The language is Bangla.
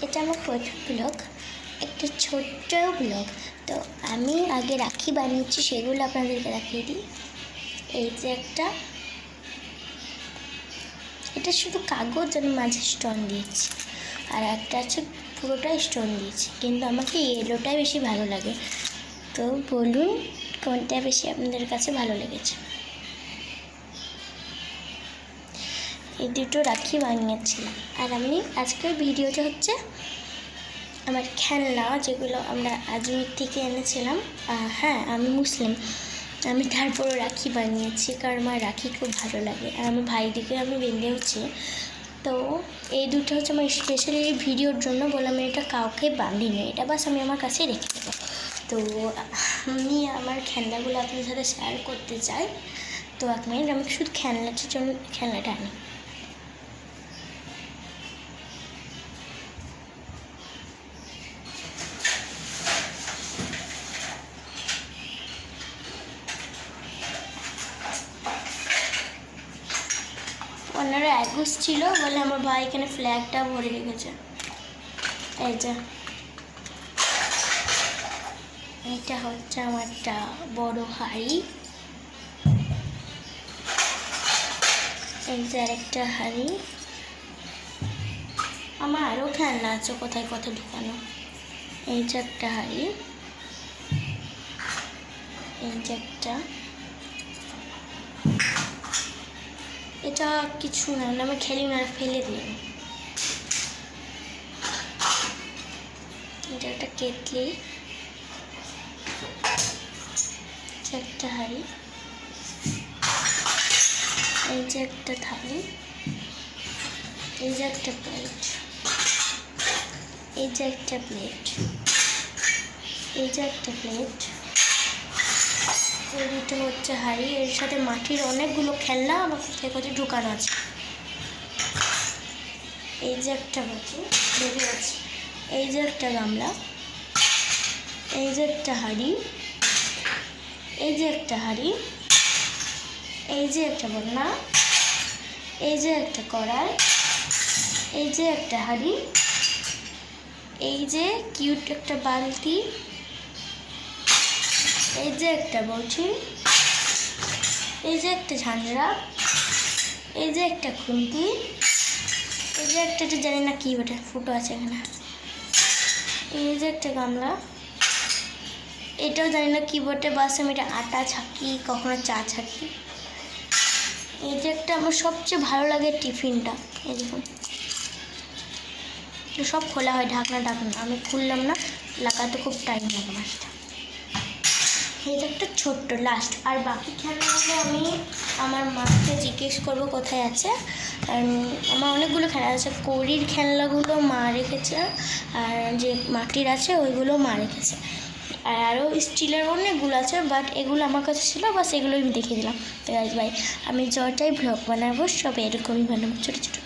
এটা আমার প্রথম ব্লগ, একটা ছোট্ট ব্লগ। তো আমি আগে রাখি বানিয়েছি, সেগুলো আপনাদেরকে দেখিয়ে দিই। এই যে একটা, এটা শুধু কাগজ আর মাঝে স্টোন দিয়েছি, আর একটা আছে পুরোটাই স্টোন দিয়েছি, কিন্তু আমাকে ইয়েলোটাই বেশি ভালো লাগে। তো বলুন কোনটা বেশি আপনাদের কাছে ভালো লেগেছে। এই দুটো রাখি বানিয়েছিলাম। আর আমি আজকের ভিডিওটা হচ্ছে আমার খেলনা, যেগুলো আমরা আজমির থেকে এনেছিলাম। হ্যাঁ, আমি মুসলিম, আমি তারপরও রাখি বানিয়েছি, কারণ আমার রাখি খুব ভালো লাগে, আর আমার ভাইদিকে আমি বেঁধেওছি। তো এই দুটো হচ্ছে আমার স্পেশালি এই ভিডিওর জন্য বললাম, আমি এটা কাউকে বাঁধিনি, এটা বাস আমি আমার কাছে রেখে দেবো। তো আমি আমার খেলনাগুলো আপনাদের সাথে শেয়ার করতে চাই। তো এক মিনিট, আমি শুধু খেলনাটার জন্য খেলনাটা আনি। ওনারা একুশ ছিল বলে আমার ভাই এখানে ফ্ল্যাগটা ভরে রেখেছে। এই যে এটা হচ্ছে আমারটা বড় হাঁড়ি, এই যে আরেকটা হাঁড়ি। আমার আরও খেলনা আছে কোথায় কোথায় ঢুকানো। এই যে একটা হাঁড়ি, এই যে একটা, এটা কিছু না, আমি খেলি না, ফেলে দিই। এটা একটা কেটলি, একটা হাঁড়ি, এই যে একটা থালি, এই যে একটা প্লেট, এই যে একটা প্লেট, এই যে একটা প্লেট। এই দুটো হচ্ছে হাঁড়ি, এর সাথে মাটির অনেকগুলো খেলনা আমার কোথায় কোথায় ঢুকানো আছে। এই যে একটা বাটি বেরিয়ে আছে, এই যে একটা গামলা, এই যে একটা হাঁড়ি, এই যে একটা হাঁড়ি, এই যে একটা বন্না, এই যে একটা কড়াই, এই যে একটা হাঁড়ি, এই যে কিউট একটা বালতি, এই যে একটা বটি, এই যে একটা ঝাঁঝরা, এই যে একটা খুন্তি, এই যে একটা জানি না কি ওটা ফুটো আছে এখানে, এই যে একটা গামলা, এটাও জানি না কি বটে, বাস আমি এটা আটা ছাকি, কখনো চা ছাকি। এই যে একটা আমার সবচেয়ে ভালো লাগে টিফিনটা, এই দেখুন সব খোলা হয়, ঢাকনা আমি খুললাম না, লাগাতে খুব টাইম লাগে মাছটা। এটা একটা ছোট্ট লাস্ট। আর বাকি খেলনাগুলো আমি আমার মাকে জিজ্ঞেস করবো কোথায় আছে। আমার অনেকগুলো খেলনা আছে, কড়ির খেলনাগুলো মা রেখেছে, আর যে মাটির আছে ওইগুলো মা রেখেছে, আর আরও স্টিলের অনেকগুলো আছে, বাট এগুলো আমার কাছে ছিল, বাস এগুলো আমি দেখিয়ে দিলাম। তো গাইস, ভাই আমি যটাই ব্লগ বানাবো সব এরকমই বানাবো, ছোটো ছোটো।